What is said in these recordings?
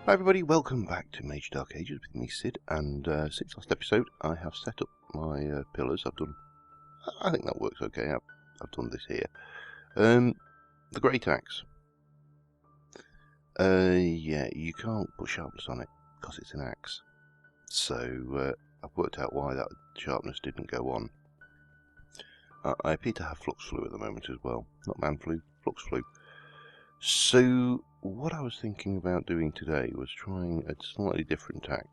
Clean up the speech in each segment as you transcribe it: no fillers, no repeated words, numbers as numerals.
Hi everybody, welcome back to Mage Dark Ages with me, Sid, and since last episode I have set up my pillars. I think that works okay. I've done this here. The Great Axe. Yeah, you can't put sharpness on it because it's an axe. So I've worked out why that sharpness didn't go on. I appear to have flux flu at the moment as well. Not man flu, flux flu. So what I was thinking about doing today was trying a slightly different tack.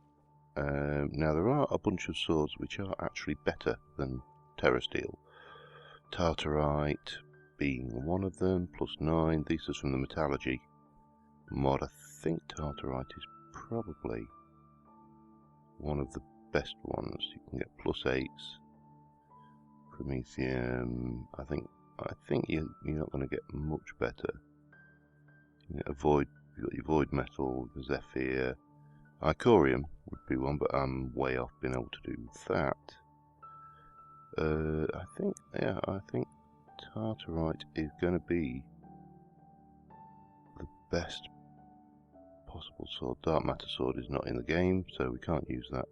Now there are a bunch of swords which are actually better than Terrasteel. Tartarite being one of them, +9. These are from the Metallurgy mod. I think Tartarite is probably one of the best ones. You can get +8s. Promethium. I think you're not going to get much better. You get you've got your Void Metal, Zephyr. Icorium would be one, but I'm way off being able to do that. I think Tartarite is going to be the best possible sword. Dark Matter Sword is not in the game, so we can't use that.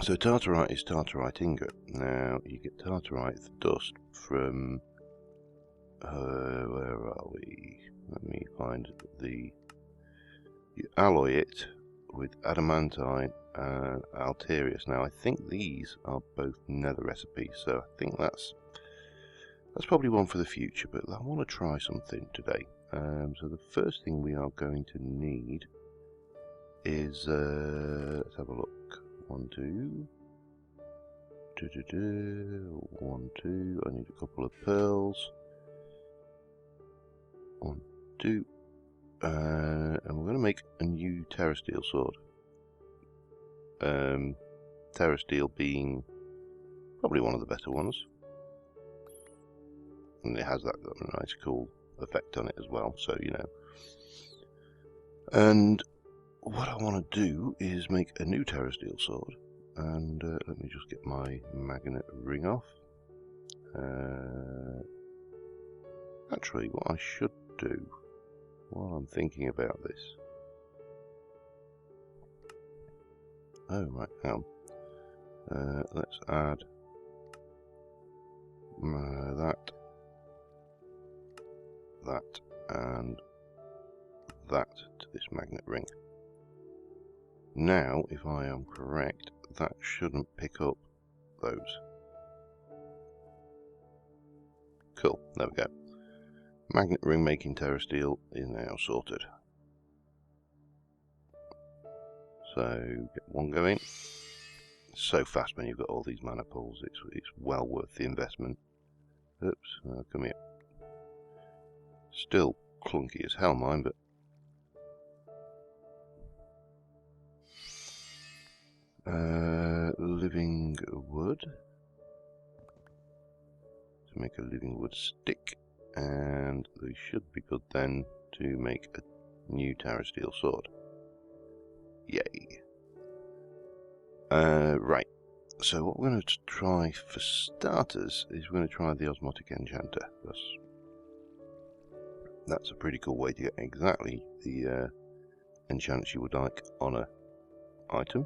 So Tartarite is Tartarite Ingot. Now, you get Tartarite dust from... where are we? Let me find you alloy it with Adamantine and Alterius. Now I think these are both nether recipes, so I think that's probably one for the future, but I want to try something today. So the first thing we are going to need is, let's have a look. 1, 2. 1, 2. I need a couple of pearls. 1, 2. And we're going to make a new Terrasteel sword. Terrasteel being probably one of the better ones. And it has that nice cool effect on it as well, so you know. And what I want to do is make a new Terrasteel sword. And let me just get my magnet ring off. Actually, what I should do while I'm thinking about this. Oh, right, now. Let's add that, and that to this magnet ring. Now, if I am correct, that shouldn't pick up those. Cool, there we go. Magnet ring making Terrasteel is now sorted. So get one going. It's so fast when you've got all these mana pools. It's well worth the investment. Oops, come here. Still clunky as hell, mine, but living wood to make a living wood stick. And they should be good then to make a new Terrasteel sword. Yay. Right, so what we're going to try for starters is we're going to try the Osmotic Enchanter. That's a pretty cool way to get exactly the enchants you would like on a item.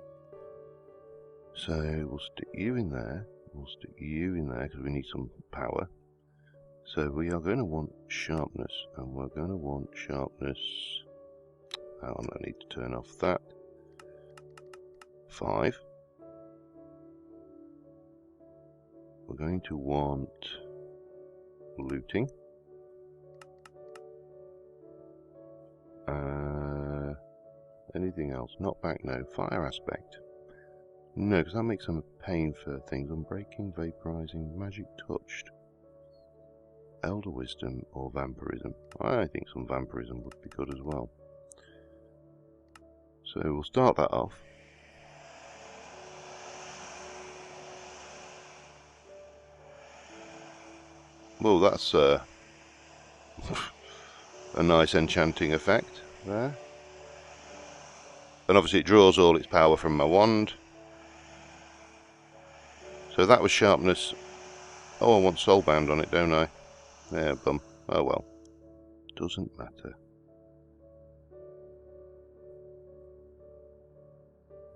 So we'll stick you in there, because we need some power. So we are going to want sharpness, and we're going to want sharpness. I need to turn off that. 5. We're going to want looting. Anything else? Knockback, no. Fire aspect. No, because that makes them a pain for things. Unbreaking, vaporizing, magic touched. Elder Wisdom or Vampirism. I think some Vampirism would be good as well. So we'll start that off. Well, that's a nice enchanting effect there. And obviously it draws all its power from my wand. So that was sharpness. Oh, I want soulbound on it, don't I? Yeah, bum. Oh well. Doesn't matter.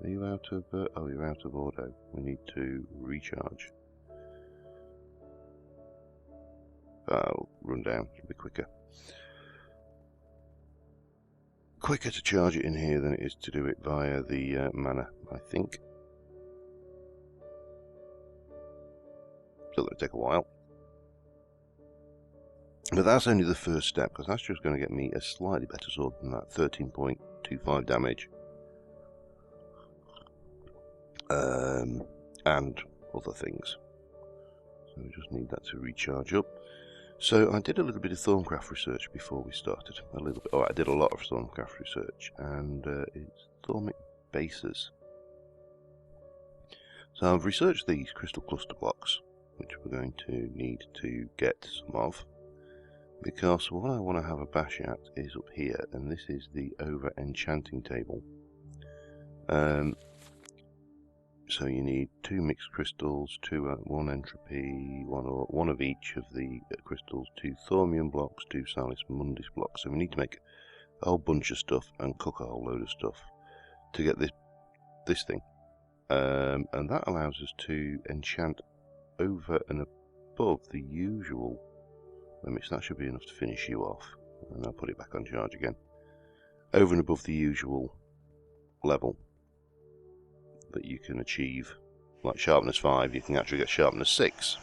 Are you out of... oh, you're out of auto. We need to recharge. I'll run down, it'll be quicker. Quicker to charge it in here than it is to do it via the mana, I think. Still going to take a while. But that's only the first step, because that's just going to get me a slightly better sword than that. 13.25 damage. And other things. So we just need that to recharge up. So I did a little bit of Thaumcraft research before we started. A little bit. Oh, I did a lot of Thaumcraft research, and it's Thaumic bases. So I've researched these crystal cluster blocks, which we're going to need to get some of, because what I want to have a bash at is up here, and this is the OverEnchanting table. So you need 2 mixed crystals, 1 entropy, one of each of the crystals, 2 thaumium blocks, 2 salis mundis blocks. So we need to make a whole bunch of stuff and cook a whole load of stuff to get this thing. And that allows us to enchant over and above the usual limits. That should be enough to finish you off. And I'll put it back on charge again. Over and above the usual level that you can achieve, like sharpness 5, you can actually get sharpness 6.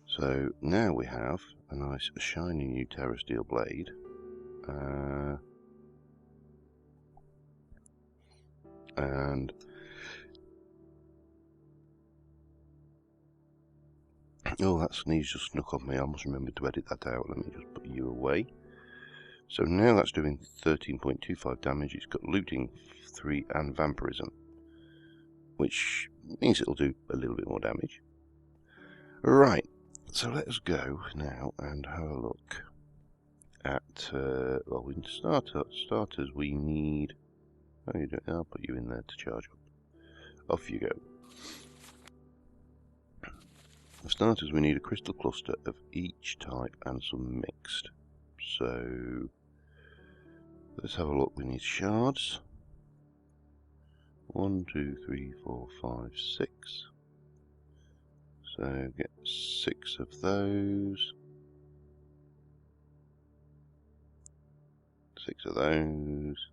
So now we have a nice shiny new Terra Steel blade. And oh, that sneeze just snuck on me. I must remember to edit that out. Let me just put you away. So now that's doing 13.25 damage. It's got looting 3 and vampirism, which means it'll do a little bit more damage. Right, so let's go now and have a look at, well, we can starters we need, oh, you don't, I'll put you in there to charge up. Off you go. For starters, we need a crystal cluster of each type and some mixed. So let's have a look. We need shards. 1, 2, 3, 4, 5, 6. So get 6 of those. 6 of those.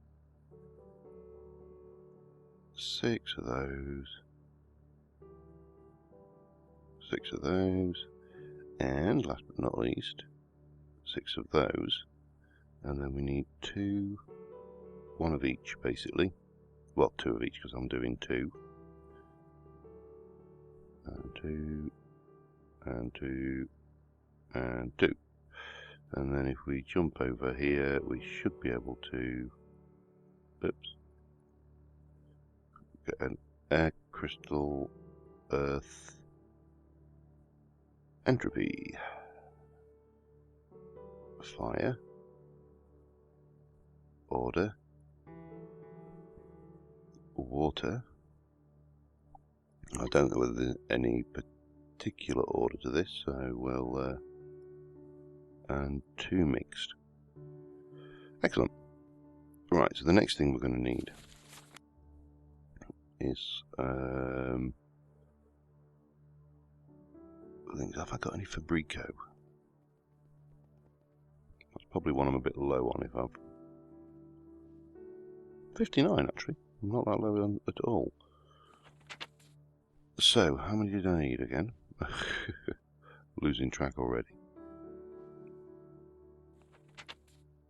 6 of those. 6 of those. And last but not least, 6 of those. And then we need 2, 1 of each basically. Well, 2 of each because I'm doing 2. And 2. And 2. And 2. And then if we jump over here, we should be able to, oops, get an air crystal, earth, entropy, fire, order, water. I don't know whether there's any particular order to this, so we'll, and 2 mixed. Excellent. Right, so the next thing we're going to need is, have I got any Fabrico? That's probably one I'm a bit low on if I've... 59 actually, I'm not that low on at all. So, how many did I need again? Losing track already.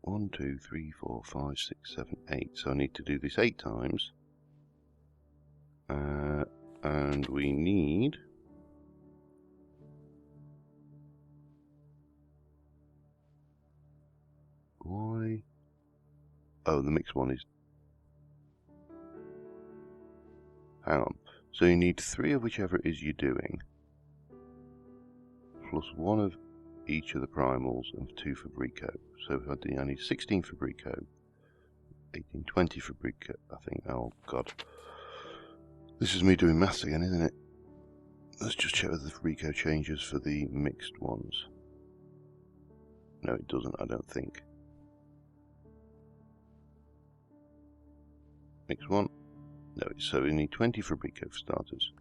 1, 2, 3, 4, 5, 6, 7, 8. So I need to do this 8 times. And we need... Why? Oh, the mixed one is... Hang on. So you need 3 of whichever it is you're doing, plus 1 of each of the primals and 2 Fabrico. So if I need 16 Fabrico, 18, 20 Fabrico, I think. Oh god. This is me doing maths again, isn't it? Let's just check whether the Fabrico changes for the mixed ones. No, it doesn't, I don't think. mix 1. No, so we need 20 Fabrico for starters.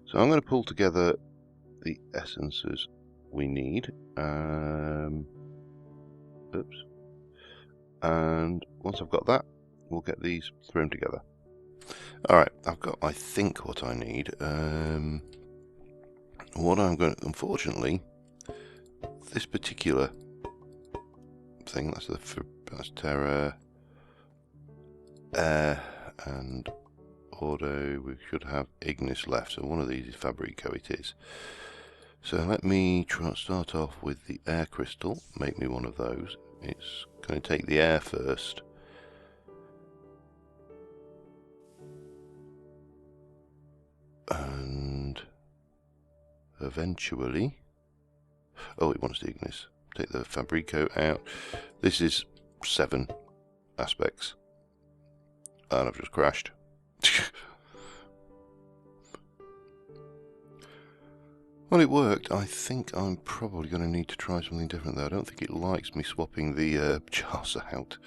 So I'm going to pull together the essences we need. Oops. And once I've got that, we'll get these thrown together. Alright, I've got, I think, what I need. What I'm going to, unfortunately, this particular thing, that's Terra, Air, and Auto. We should have Ignis left, so one of these is Fabrico, it is. So let me start off with the air crystal, make me one of those. It's going to take the air first. And eventually, oh, it wants the Ignis. Take the Fabrico out. This is 7 aspects. And I've just crashed. Well, it worked. I think I'm probably going to need to try something different though. I don't think it likes me swapping the jars out.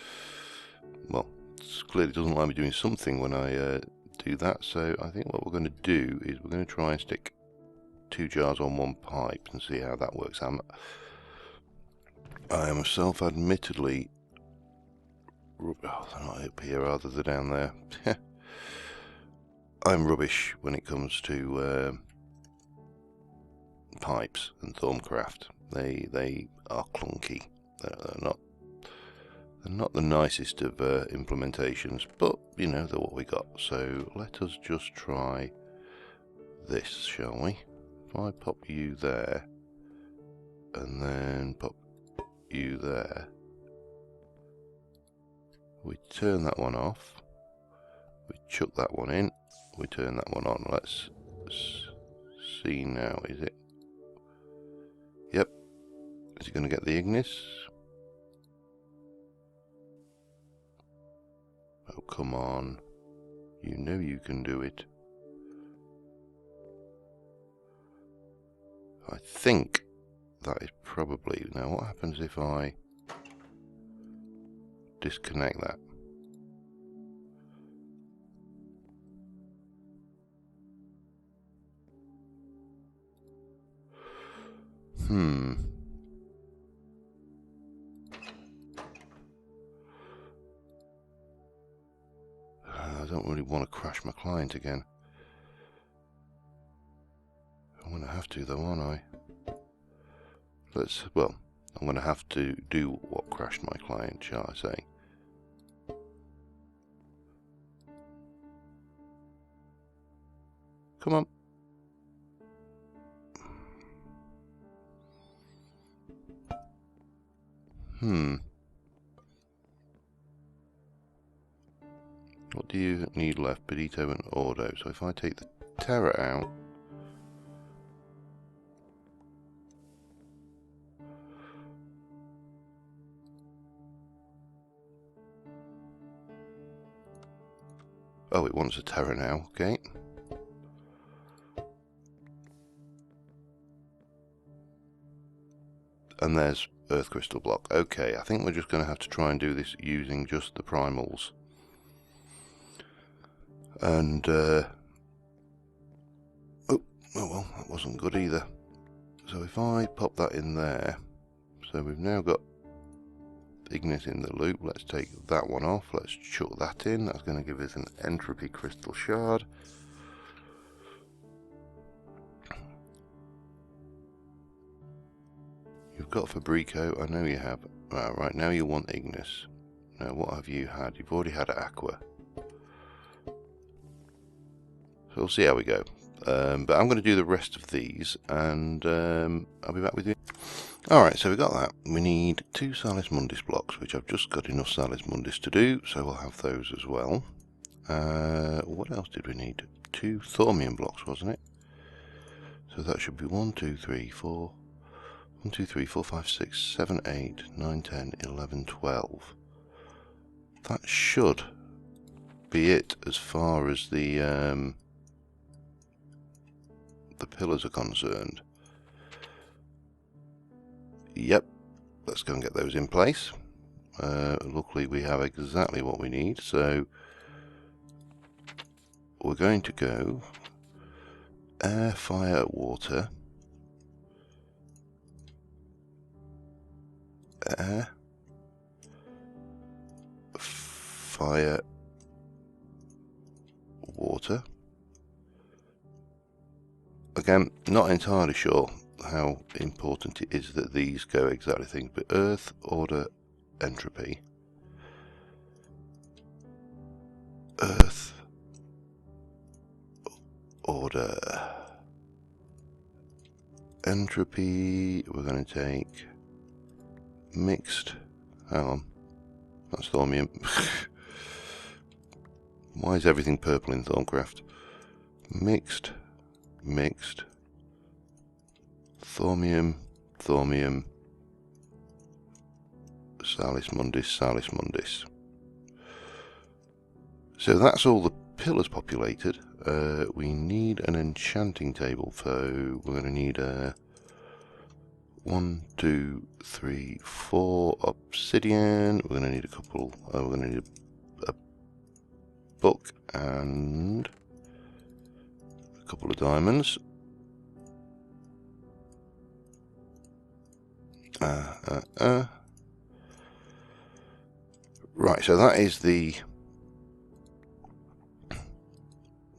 Well, it clearly doesn't like me doing something when I do that. So I think what we're going to do is we're going to try and stick 2 jars on 1 pipe and see how that works. I am self-admittedly... Oh, they're not up here rather than down there. I'm rubbish when it comes to pipes and Thaumcraft. They are clunky. They're not the nicest of implementations, but you know, they're what we got. So let us just try this, shall we? If I pop you there and then pop you there, we turn that one off, we chuck that one in, we turn that one on. Let's see now, is it? Yep. Is it going to get the Ignis? Oh, come on. You know you can do it. I think that is probably... Now, what happens if I disconnect that? I don't really want to crash my client again. I'm going to have to though, aren't I? Well, I'm going to have to do what crashed my client, shall I say. Come on. What do you need left? Pedito and Auto. So if I take the Terra out, oh, it wants a Terra now, okay. And there's Earth Crystal Block. Okay, I think we're just going to have to try and do this using just the primals. And, oh well, that wasn't good either. So if I pop that in there, so we've now got Ignis in the loop. Let's take that one off. Let's chuck that in. That's going to give us an Entropy Crystal Shard. You've got Fabrico. I know you have. Right, now you want Ignis. Now, what have you had? You've already had Aqua. So we'll see how we go. But I'm going to do the rest of these, and I'll be back with you. Alright, so we got that. We need 2 Salis Mundis blocks, which I've just got enough Salis Mundis to do, so we'll have those as well. What else did we need? 2 Thaumium blocks, wasn't it? So that should be 1, 2, 3, 4... 1, 2, 3, 4, 5, 6, 7, 8, 9, 10, 11, 12. That should be it as far as the pillars are concerned. Yep, let's go and get those in place. Luckily we have exactly what we need, so we're going to go air, fire, water, air, fire, water. Again, not entirely sure how important it is that these go exactly things, but earth, order, entropy. Earth, order, entropy. We're going to take mixed. Hang on, that's Thaumium. Why is everything purple in Thaumcraft? Mixed, Thaumium, Salis Mundis. So that's all the pillars populated. We need an enchanting table, so we're going to need a 1, 2, 3, 4 obsidian. We're going to need a couple. We're going to need a book and a couple of diamonds. Right, so that is the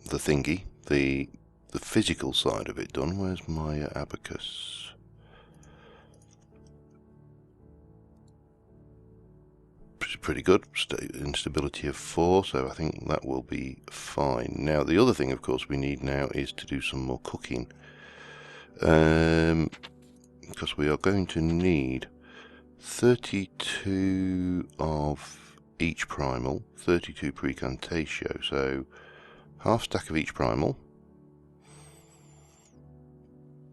thingy, the physical side of it done. Where's my abacus? It's pretty good. Instability of 4, so I think that will be fine. Now, the other thing, of course, we need now is to do some more cooking. Because we are going to need 32 of each primal, 32 precantatio, so half stack of each primal.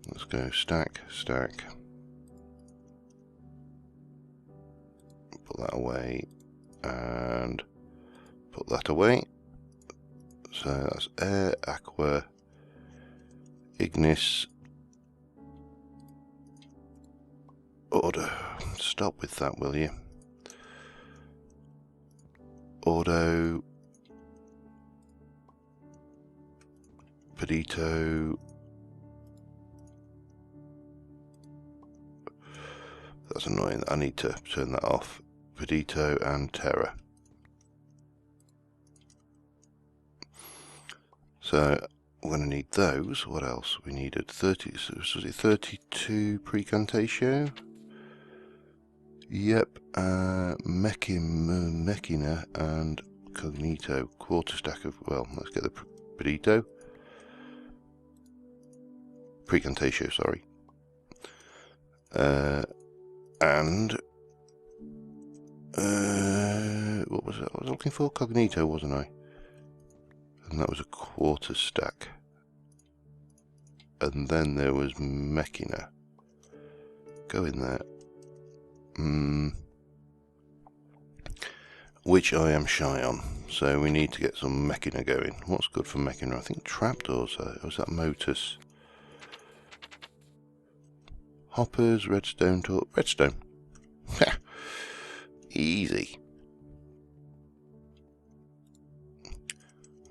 Let's go stack, put that away and put that away. So that's air, aqua, ignis, order. Stop with that, will you? Auto, Pedito. That's annoying. I need to turn that off. Pedito and Terra. So we're going to need those. What else? We needed 30. So was it 32 precantatio? Yep. Mechina and Cognito. Quarter stack of. Well, let's get the Pedito. Precantatio, sorry. And what was it? I was looking for Cognito, wasn't I? And that was a quarter stack. And then there was Mechina. Go in there. Which I am shy on. So we need to get some Mechina going. What's good for Mechina? I think trapdoors. Or was that Motus? Hoppers, redstone, redstone. Easy.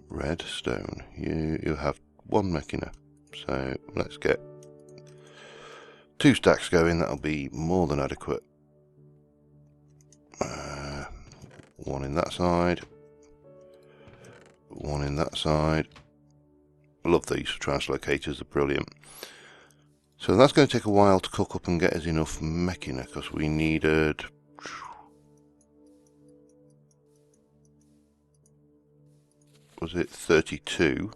Redstone. You have one Mechina. So let's get 2 stacks going. That'll be more than adequate. One in that side. One in that side. Love these translocators. They're brilliant. So that's going to take a while to cook up and get us enough Mechina, because we needed... was it 32?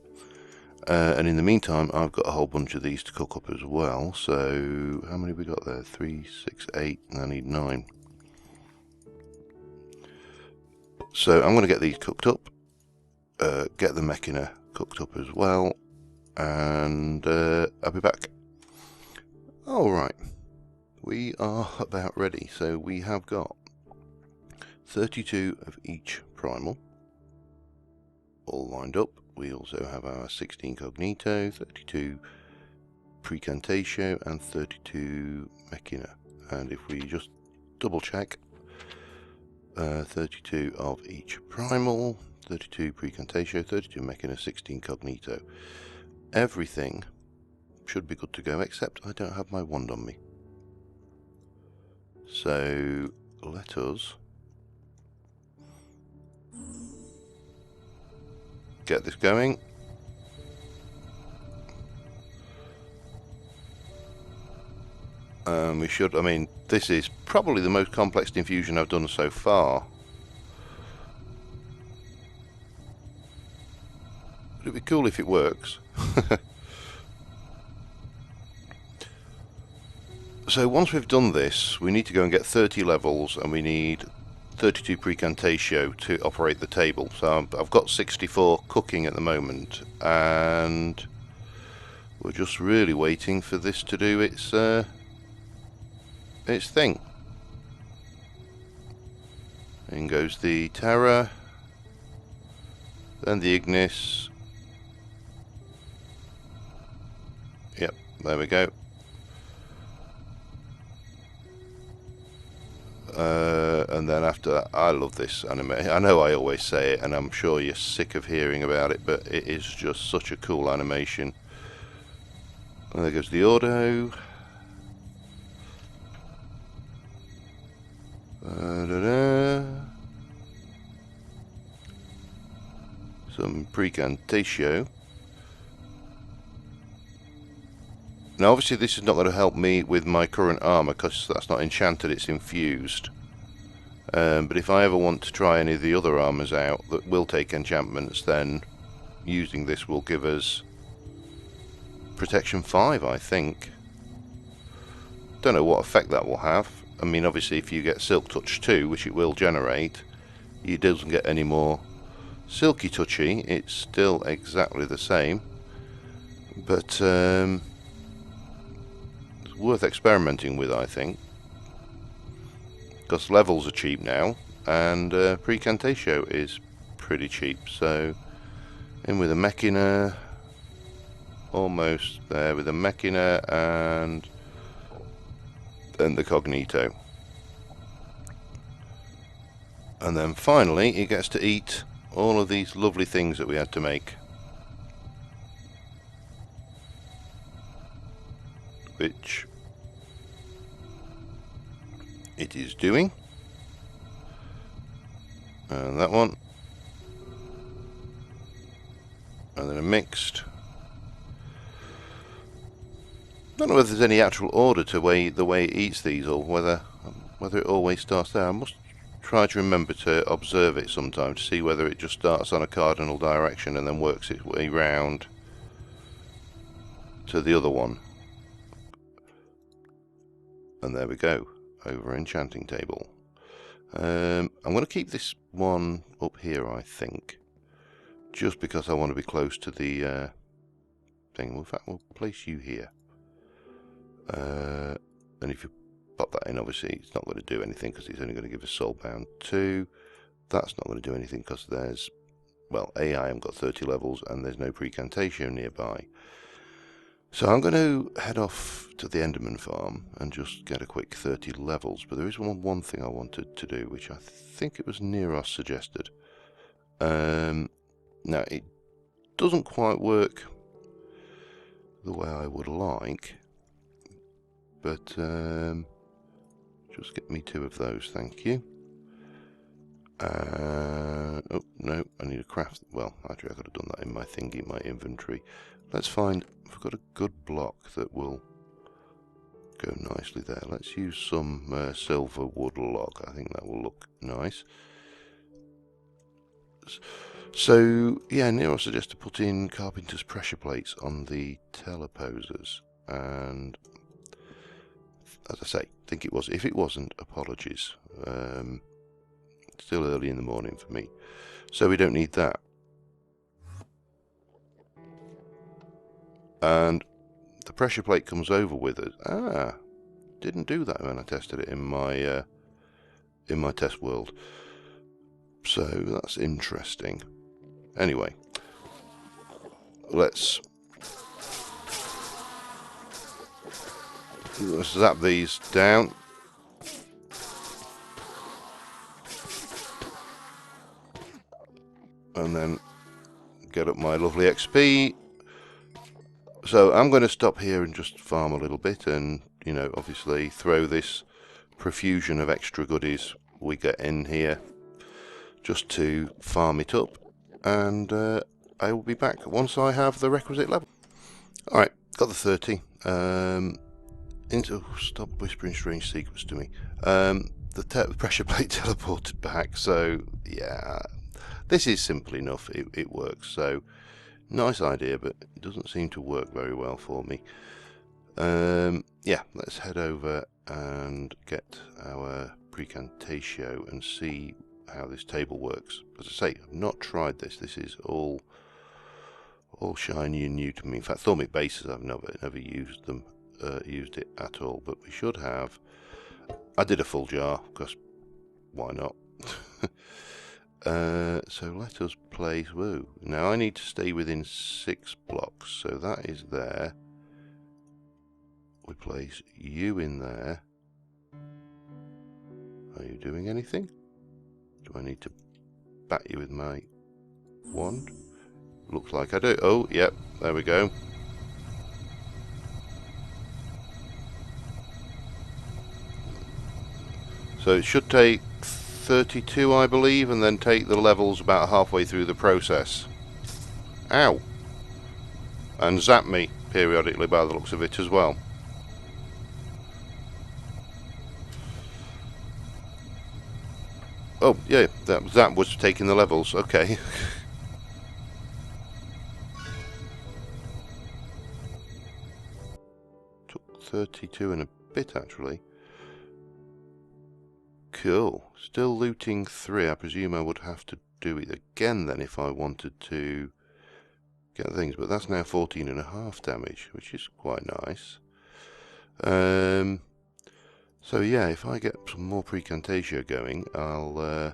And in the meantime, I've got a whole bunch of these to cook up as well. So how many have we got there? 3, 6, 8, and I need 9. So I'm going to get these cooked up, get the Mechina cooked up as well, and I'll be back. Alright, we are about ready. So we have got 32 of each primal, all lined up. We also have our 16 Cognito, 32 Precantatio, and 32 Mechina. And if we just double check, 32 of each primal, 32 precantatio, 32 mechana, 16 cognito. Everything should be good to go, except I don't have my wand on me. So let us get this going. We should, I mean, this is probably the most complex infusion I've done so far. It'd be cool if it works. So once we've done this, we need to go and get 30 levels, and we need 32 precantatio to operate the table. So I've got 64 cooking at the moment, and we're just really waiting for this to do its thing. In goes the Terra, then the Ignis. Yep, there we go. And then after that, I love this anime. I know I always say it, and I'm sure you're sick of hearing about it, but it is just such a cool animation. And there goes the auto. Some precantatio. Now obviously this is not going to help me with my current armour, because that's not enchanted, it's infused. But if I ever want to try any of the other armours out that will take enchantments, then using this will give us protection 5, I think. Don't know what effect that will have. I mean, obviously if you get Silk Touch 2, which it will generate, it doesn't get any more Silky Touchy. It's still exactly the same. But it's worth experimenting with, I think. Because levels are cheap now, and precantatio is pretty cheap. So in with a mechina, almost there with a mechina, and then the cognito. And then finally he gets to eat all of these lovely things that we had to make, which it is doing. And that one, and then a mixed. I don't know whether there's any actual order to the way it eats these, or whether it always starts there. I must try to remember to observe it sometime to see whether it just starts on a cardinal direction and then works its way round to the other one. And there we go, OverEnchanting table. I'm going to keep this one up here, I think, just because I want to be close to the thing. Well, in fact, we'll place you here. And if you pop that in, obviously it's not going to do anything because it's only going to give us Soulbound 2. That's not going to do anything because there's, well, I haven't got 30 levels and there's no precantatio nearby. So I'm going to head off to the Enderman farm and just get a quick 30 levels. But there is one thing I wanted to do, which I think it was Neros suggested. Now, it doesn't quite work the way I would like, but just get me 2 of those, thank you. Oh no, I need a craft. Well, actually I could have done that in my thingy, my inventory. Let's find, I've got a good block that will go nicely there. Let's use some silver wood log. I think that will look nice. So yeah, Nero suggests to put in carpenter's pressure plates on the teleposers, and as I say, think it was. If it wasn't, apologies. Still early in the morning for me, so we don't need that. And the pressure plate comes over with it. Didn't do that when I tested it in my test world. So that's interesting. Anyway, let's zap these down. and then get up my lovely XP. So I'm going to stop here and just farm a little bit, and you know, obviously throw this profusion of extra goodies we get in here just to farm it up, and I will be back once I have the requisite level. Alright, got the 30. Stop whispering strange secrets to me. The pressure plate teleported back, so yeah, this is simple enough. It works. So nice idea, but it doesn't seem to work very well for me. Yeah, let's head over and get our Precantatio and see how this table works. As I say, I've not tried this. This is all shiny and new to me. In fact, Thaumic bases, I've never used them, used it at all. But we should have. I did a full jar because why not? So let us place. Woo! Now I need to stay within 6 blocks, so that is there. We place you in there. Are you doing anything? Do I need to bat you with my wand? Looks like I do. Oh, yep, there we go. So it should take 32, I believe, and then take the levels about halfway through the process. Ow! And zap me periodically by the looks of it as well. Oh, yeah, that was taking the levels. Okay. Took 32 and a bit, actually. Cool. Still looting 3. I presume I would have to do it again then if I wanted to get things. But that's now 14.5 damage, which is quite nice. So yeah, if I get some more Precantatio going, I'll go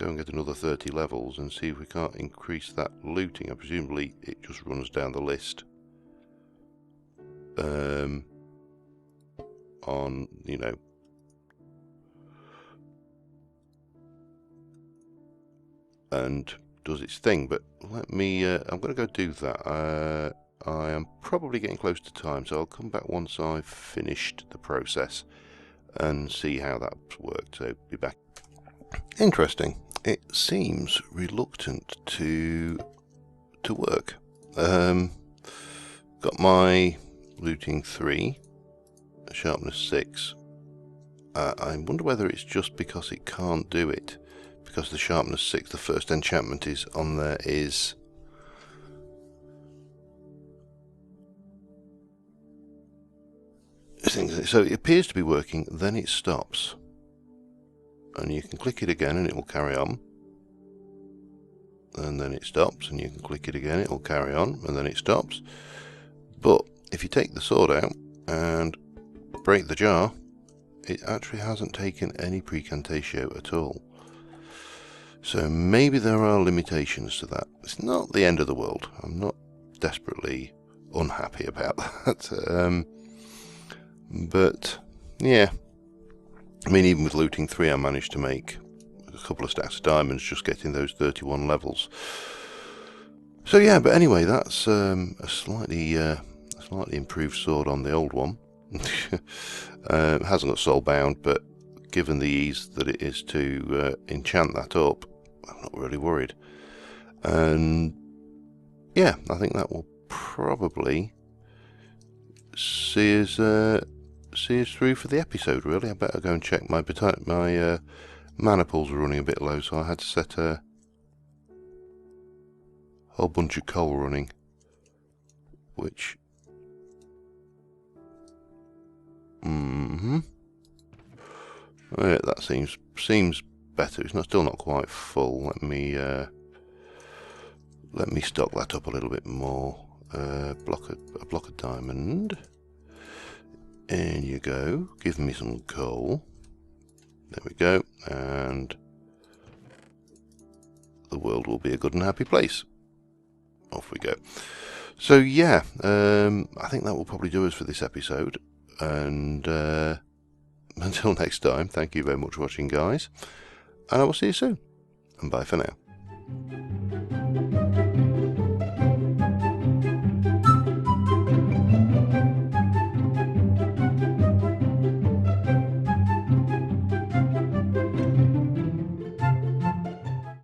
and get another 30 levels and see if we can't increase that looting. Presumably it just runs down the list. On, you know, and does its thing. But let me, I'm going to go do that. I am probably getting close to time, so I'll come back once I've finished the process and see how that's worked. So be back. Interesting. It seems reluctant to work. Got my looting 3, sharpness 6. I wonder whether it's just because it can't do it, because the sharpness 6, the first enchantment is on there, is so it appears to be working, then it stops, and you can click it again and it will carry on, and then it stops, and you can click it again, it will carry on, and then it stops. But if you take the sword out and break the jar, it actually hasn't taken any Precantatio at all. So maybe there are limitations to that. It's not the end of the world. I'm not desperately unhappy about that. But yeah, I mean, even with looting 3, I managed to make a couple of stacks of diamonds just getting those 31 levels. So yeah, but anyway, that's a slightly improved sword on the old one. It hasn't got soulbound, but given the ease that it is to enchant that up, I'm not really worried. And yeah, I think that will probably see us through for the episode, really. I better go and check my mana pools are running a bit low, so I had to set a whole bunch of coal running, which yeah, that seems better. It's still not quite full. Let me stock that up a little bit more. A block of diamond. In you go. Give me some coal. There we go. And the world will be a good and happy place. Off we go. So yeah, I think that will probably do us for this episode. And until next time, thank you very much for watching, guys. And I will see you soon. And bye for now.